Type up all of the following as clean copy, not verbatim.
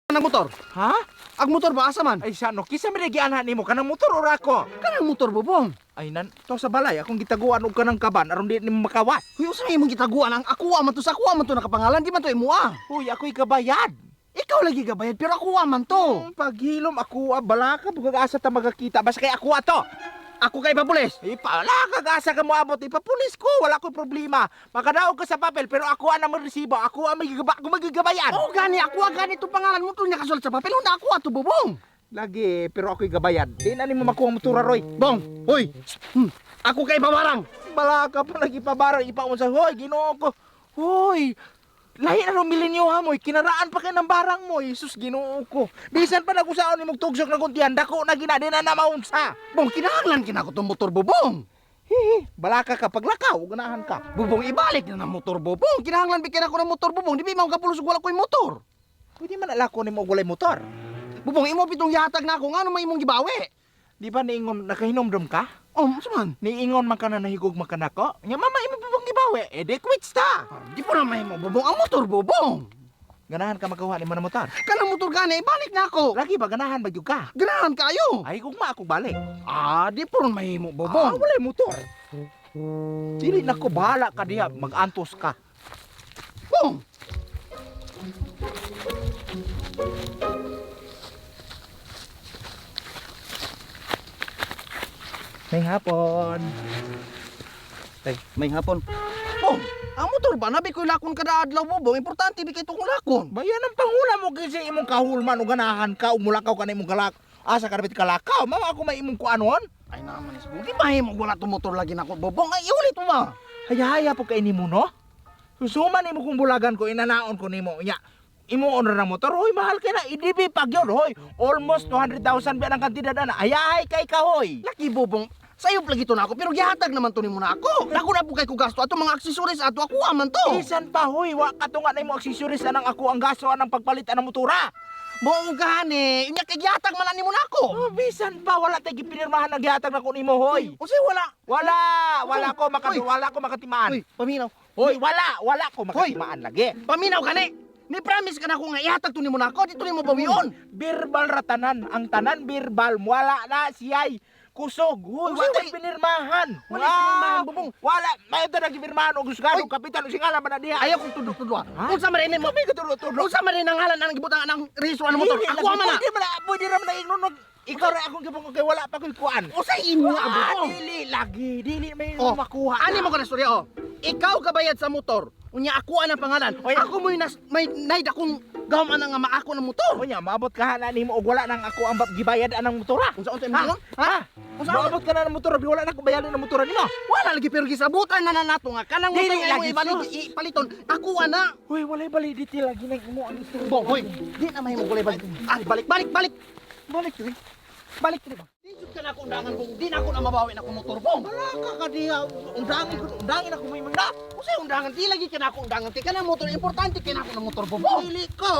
Kanang motor. Ha? Ag motor ba asa man? Ay sano, kisa mi nagianha nimo kanang motor or ako? Kanang motor bubong. Ay nan, to sa balay akong gitaguan og kanang kaban aron di nimo makawat. Huy, usa imong gitaguan ang ako man to sa ako man to nakapangalan di man to imo ah. Uy, ako'y kabayad. Ikaw lagi gabayad pero ako man to. Paghilom ako balaka bugag-asa ta magakita basta kay ako ato. Ako kay papulis. Wala kag-asa ka mo abot ipapulis ko, wala ko problema. Makadaog ka sa papel pero ako ang resibo, ako ang magigabayan. Oh gani ako gani to pangalan mo to nya kasulat sa papel na ako ato bubong. Lagi, pero ako'y gabayan. Di na nimo makuha mo tura, Roy. Bong, hoy. Ako kay pabarang. Balaka pa lagi pabarang ipaon sa hoy, Ginoo ko. Hoy, lahi na rin milenyo ha mo, kinaraan pa kayo ng barang mo, Jesus, Ginoo ko. Bisan pa na kung saan ni magtugsok na kuntihan, dako na ginadi na namaunsa. Bong, kinahanglan kinako tong motor bubong. Hihi, balaka ka, paglakaw, ganahan ka. Bubong ibalik na ng motor bubong. Kinahanglan bi kinako ng motor bubong. Di ba mo kapulos wala ko'y motor. Pwede man alako ni mo walay motor. Bubong imo pitong yatag na ako ngano may imong gibawi. Di ba niingon, nakahinomdom ka? Oh, suman. Niingon man ka na nahigog man ka nako? Nya mama, imo bubong gibawi, de quits ta. Di po na may mo bubong ang motor bubong. Ganahan ka magawa ni mo na motor. Kanang motor gani ibalik na ako. Lagi ba ganahan ba ka? Ganahan kayo. Ay, kung ako balik. Di po na may mo Ah, bubong. walay motor. Dili na ko bahala ka diha, mag-antos ka. Bong. May hapon. May hapon. Bong, ang motor ba nabi ko'y lakon kada adlaw bubong. Importante bi kay tong lakon. Bayan ang pangula mo kasi imong kahulman o ganahan ka o mulakaw ka na imong galak. Asa ka na kalakaw, mama ako may imong kuanon. Ay naman is bong. Di ba mo wala tong motor lagi na ko bubong. Ay iulit mo ba? Haya-haya po kay nimo no. Susuman nimo kung bulagan ko inanaon ko nimo. Nya, imo honor na motor, hoy mahal kay na idibi pagyon hoy. Almost 200,000 ba ang kantidad na. Ayahay kay ka hoy. Laki bubong. Sayo lagi to na ako pero gihatag naman to nimo na ako. Dako na po kay ko gasto ato mga accessories ato ako aman to. Isan pa hoy, wa ka to nga na imong accessories anang ako ang gasto anang pagpalitan ng motora. Buong gani, inya kay gihatag man nimo na ako. Oh, bisan pa wala tay gipinirmahan ang gihatag na ko nimo hoy. Unsa wala? Wala ko Hoy. wala ko makatimaan. Hoy, paminaw. Hoy, wala ko makatimaan lagi. Paminaw gani. Ni promise ka na ko nga ihatag to nimo na ako dito nimo bawion. Birbal ratanan, ang tanan birbal, wala na siyay. Kusog, hoy, Kusog, wala ay. pinirmahan. Wala pinirmahan, bubong. Wala, may ito nagpinirmahan og usgado, Hoy. kapitan o singala ba na diha. Ayaw kong tudok-tudok. Ha? Unsa man rin mo? May katulog-tulog. Unsa man rin ang ngalan ang gibutang ang rehiso ng motor? Ako man na. Pwede naman na ignunog. Ikaw rin akong gipong kay wala pa ko'y kuan. Unsa inyo ang butong? Dili lagi, dili may Oh, makuha. ani mo ka na storya oh. Ikaw kabayad sa motor. Unya ako ang pangalan. Oy. Ako mo may naid akong gawam anang nga maako ng motor. O nya, maabot ka na nimo og wala nang ako ang gibayad anang motora. Unsa Ha? imong Ha? Unsa Maabot ka na ng motora, wala na ko bayaran ng motora nimo. Wala lagi pero gisabutan na nato nga kanang motor Dili nga mo lagi, ibalik sus. ipaliton. Ako ana. Hoy, walay validity lagi na imo ang ito. Bong, hoy. Di na mahimo gulay balik. Balik. Balik diri. Balik diri ba? Di jud ka na ako undangan bong. Di na ako na mabawi na ako motor bong. Wala ka diha. Undangin ako may magna. Usa undangan di lagi ka na ako undangan. Ti kana motor importante kay na ako ng motor bong. Dili ko.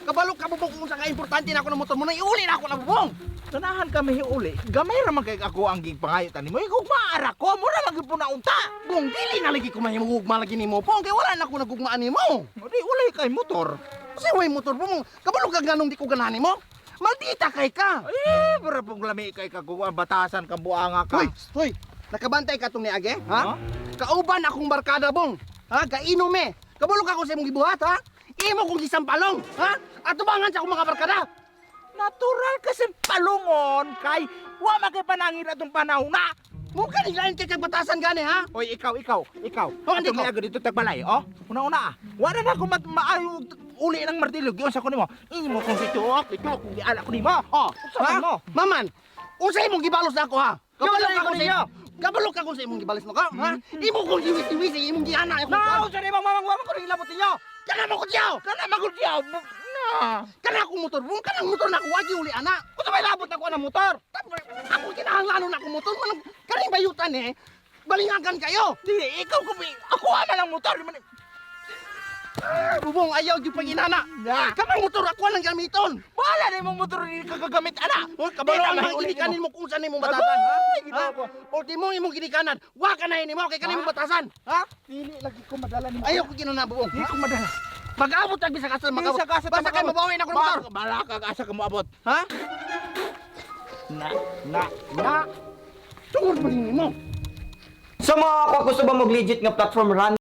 Kabalo ka bubong kung sa ka importante na ako ng motor mo na iuli na ako na bubong. Ganahan kami hiuli. Gamay ra man kay ako ang gigpangayotan nimo. Ikaw maara ko, mura lang gyud na unta. Bong dili na lagi ko mahimugugma lagi nimo bong kay wala na ako nagugmaan nimo. Di ulay kay motor. Kasi way motor bong kabalo ka ganong di ko ganahan nimo. Maldita kay ka. Eh, para pong lami kay kaguan batasan ka buanga ka. Hoy, nakabantay ka tong ni Age, Ha? ha? Kauban akong barkada bong. Ha, kainom me. Kabalo ka ko sa imong gibuhat, ha? Imo kong gisampalong, ha? Atubangan sa akong mga barkada. Natural kasi palungon kay wa makipanangin atong panahon na. Mukha nilain kay batasan gani, ha? Oy, ikaw. Oh, andi ko. Atong dito tagbalay, oh. Una-una ah. Wala na ako maayo uli ng martilyo. Giyon sa ko nimo. Imo kung ito kung giala ko nimo. Oh, Ha? mo. Maman, unsay imong gibalos na ako, ha? Kabalo Kabalo ka ka ko ninyo. Kabalo ka kung sa imong gibalos mo ka, ha? Imo kong giwisi-wisi, imong giana ako. No, sa nimo mamang ko rin ilabot ninyo. Kana mo ko diyaw. Kana magudyaw. Na. Kana akong motor, bung kanang motor na ako wagi uli ana. Kung may labot ako ng motor. Ako kinahanglan na akong motor, manang kaning bayutan eh. Balingagan kayo. Di, ikaw ko ako ama lang motor. Bubong ayaw di pag inana. Kapag motor ako nang gamiton. Wala na imong motor ni kagagamit ana. Kabalo Di na ang mga mahuli ginikanin mo. mo kung saan imong batasan, ha? Agoy, ginawa ko. Ultimo imong ginikanan. Wa ka na mo kay kaning Ha? batasan, ha? Dili lagi ko madala nimo. Ayaw ko ginana bubong. Di ko madala. Pag-abot tag sa kasa magabot. Sa kasa Basta kay mabawi na ko ng motor. Bala ka asa ka moabot. Ha? Na. Tungod pa rin mo. So mga ako, gusto ba mag-legit nga platform run